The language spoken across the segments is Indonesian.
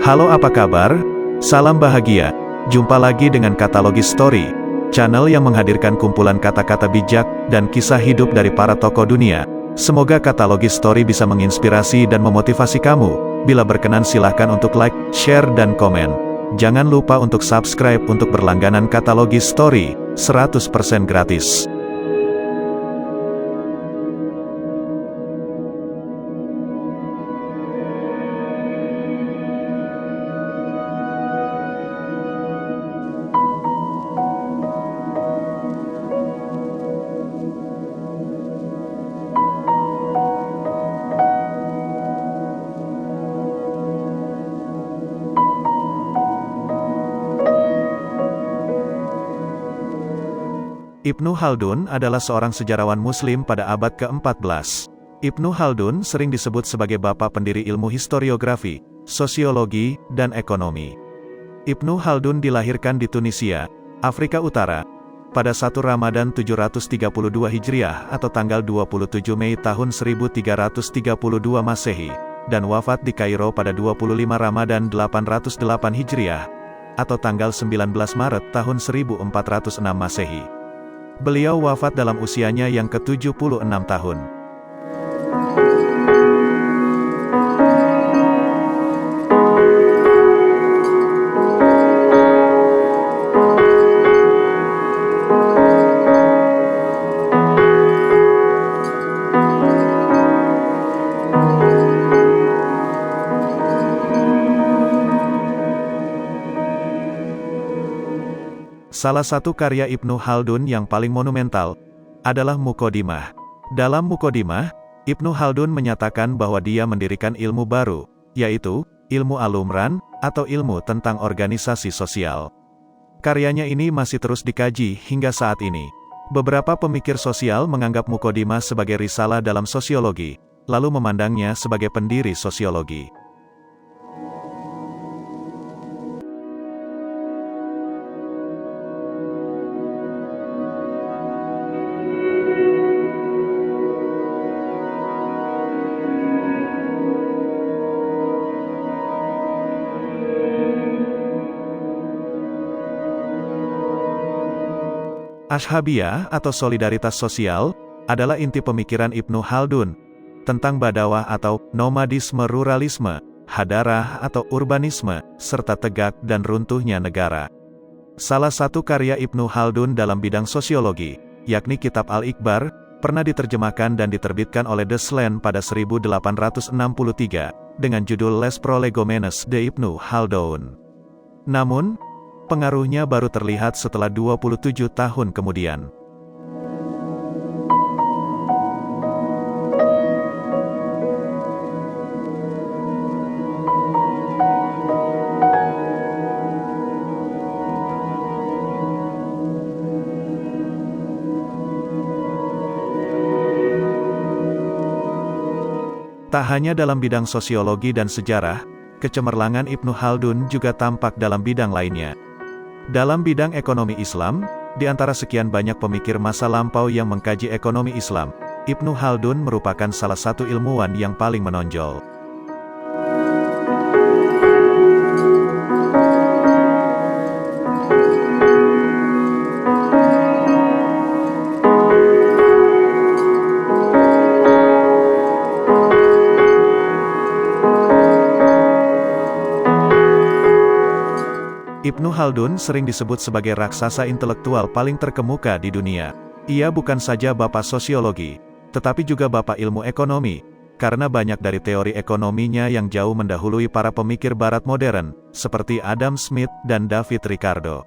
Halo, apa kabar? Salam bahagia. Jumpa lagi dengan Katalogis Story, channel yang menghadirkan kumpulan kata-kata bijak dan kisah hidup dari para tokoh dunia. Semoga Katalogis Story bisa menginspirasi dan memotivasi kamu. Bila berkenan silahkan untuk like, share, dan komen. Jangan lupa untuk subscribe untuk berlangganan Katalogis Story, 100% gratis. Ibnu Khaldun adalah seorang sejarawan Muslim pada abad ke-14. Ibnu Khaldun sering disebut sebagai bapak pendiri ilmu historiografi, sosiologi, dan ekonomi. Ibnu Khaldun dilahirkan di Tunisia, Afrika Utara, pada 1 Ramadan 732 Hijriah atau tanggal 27 Mei tahun 1332 Masehi, dan wafat di Kairo pada 25 Ramadan 808 Hijriah, atau tanggal 19 Maret tahun 1406 Masehi. Beliau wafat dalam usianya yang ke-76 tahun. Salah satu karya Ibnu Khaldun yang paling monumental adalah Muqaddimah. Dalam Muqaddimah, Ibnu Khaldun menyatakan bahwa dia mendirikan ilmu baru, yaitu ilmu Al-Umran, atau ilmu tentang organisasi sosial. Karyanya ini masih terus dikaji hingga saat ini. Beberapa pemikir sosial menganggap Muqaddimah sebagai risalah dalam sosiologi, lalu memandangnya sebagai pendiri sosiologi. Ashabiyah atau solidaritas sosial adalah inti pemikiran Ibnu Khaldun tentang badawah atau nomadisme, ruralisme, hadarah atau urbanisme, serta tegak dan runtuhnya negara. Salah satu karya Ibnu Khaldun dalam bidang sosiologi, yakni Kitab Al-Ikbar, pernah diterjemahkan dan diterbitkan oleh The Slan pada 1863 dengan judul Les Prolegomènes de Ibnu Khaldun. Namun, pengaruhnya baru terlihat setelah 27 tahun kemudian. Tak hanya dalam bidang sosiologi dan sejarah, kecemerlangan Ibnu Khaldun juga tampak dalam bidang lainnya. Dalam bidang ekonomi Islam, di antara sekian banyak pemikir masa lampau yang mengkaji ekonomi Islam, Ibnu Khaldun merupakan salah satu ilmuwan yang paling menonjol. Ibnu Khaldun sering disebut sebagai raksasa intelektual paling terkemuka di dunia. Ia bukan saja bapak sosiologi, tetapi juga bapak ilmu ekonomi, karena banyak dari teori ekonominya yang jauh mendahului para pemikir barat modern, seperti Adam Smith dan David Ricardo.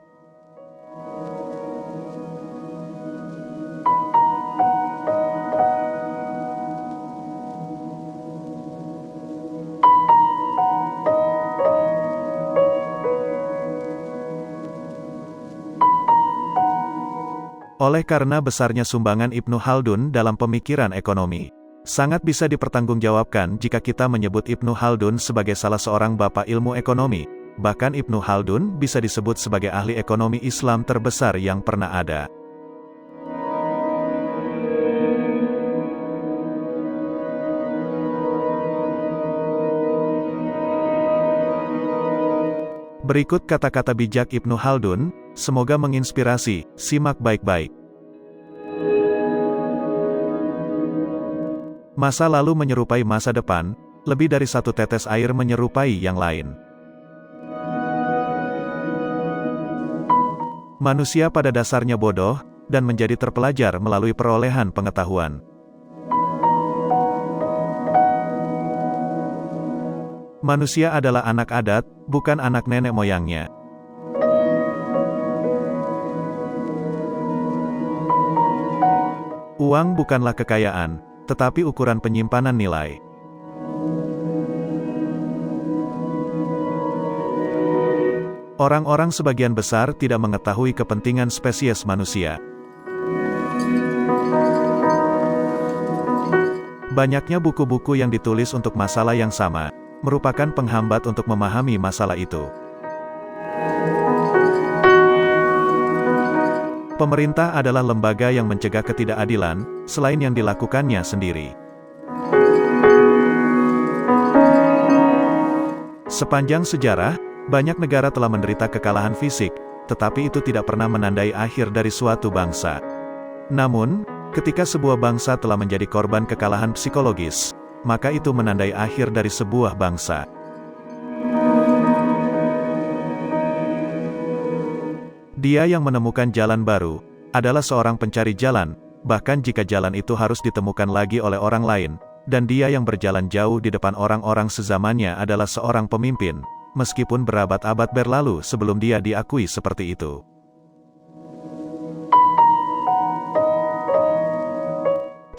Oleh karena besarnya sumbangan Ibnu Khaldun dalam pemikiran ekonomi, sangat bisa dipertanggungjawabkan jika kita menyebut Ibnu Khaldun sebagai salah seorang bapak ilmu ekonomi. Bahkan Ibnu Khaldun bisa disebut sebagai ahli ekonomi Islam terbesar yang pernah ada. Berikut kata-kata bijak Ibnu Khaldun, semoga menginspirasi, simak baik-baik. Masa lalu menyerupai masa depan, lebih dari satu tetes air menyerupai yang lain. Manusia pada dasarnya bodoh, dan menjadi terpelajar melalui perolehan pengetahuan. Manusia adalah anak adat, bukan anak nenek moyangnya. Uang bukanlah kekayaan, tetapi ukuran penyimpanan nilai. Orang-orang sebagian besar tidak mengetahui kepentingan spesies manusia. Banyaknya buku-buku yang ditulis untuk masalah yang sama, merupakan penghambat untuk memahami masalah itu. Pemerintah adalah lembaga yang mencegah ketidakadilan, selain yang dilakukannya sendiri. Sepanjang sejarah, banyak negara telah menderita kekalahan fisik, tetapi itu tidak pernah menandai akhir dari suatu bangsa. Namun, ketika sebuah bangsa telah menjadi korban kekalahan psikologis, maka itu menandai akhir dari sebuah bangsa. Dia yang menemukan jalan baru, adalah seorang pencari jalan, bahkan jika jalan itu harus ditemukan lagi oleh orang lain, dan dia yang berjalan jauh di depan orang-orang sezamannya adalah seorang pemimpin, meskipun berabad-abad berlalu sebelum dia diakui seperti itu.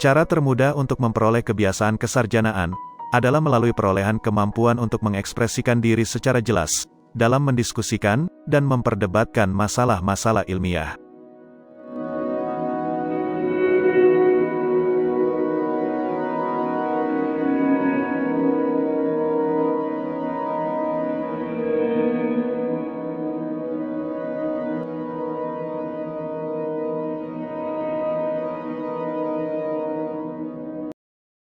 Cara termudah untuk memperoleh kebiasaan kesarjanaan, adalah melalui perolehan kemampuan untuk mengekspresikan diri secara jelas, dalam mendiskusikan, dan memperdebatkan masalah-masalah ilmiah.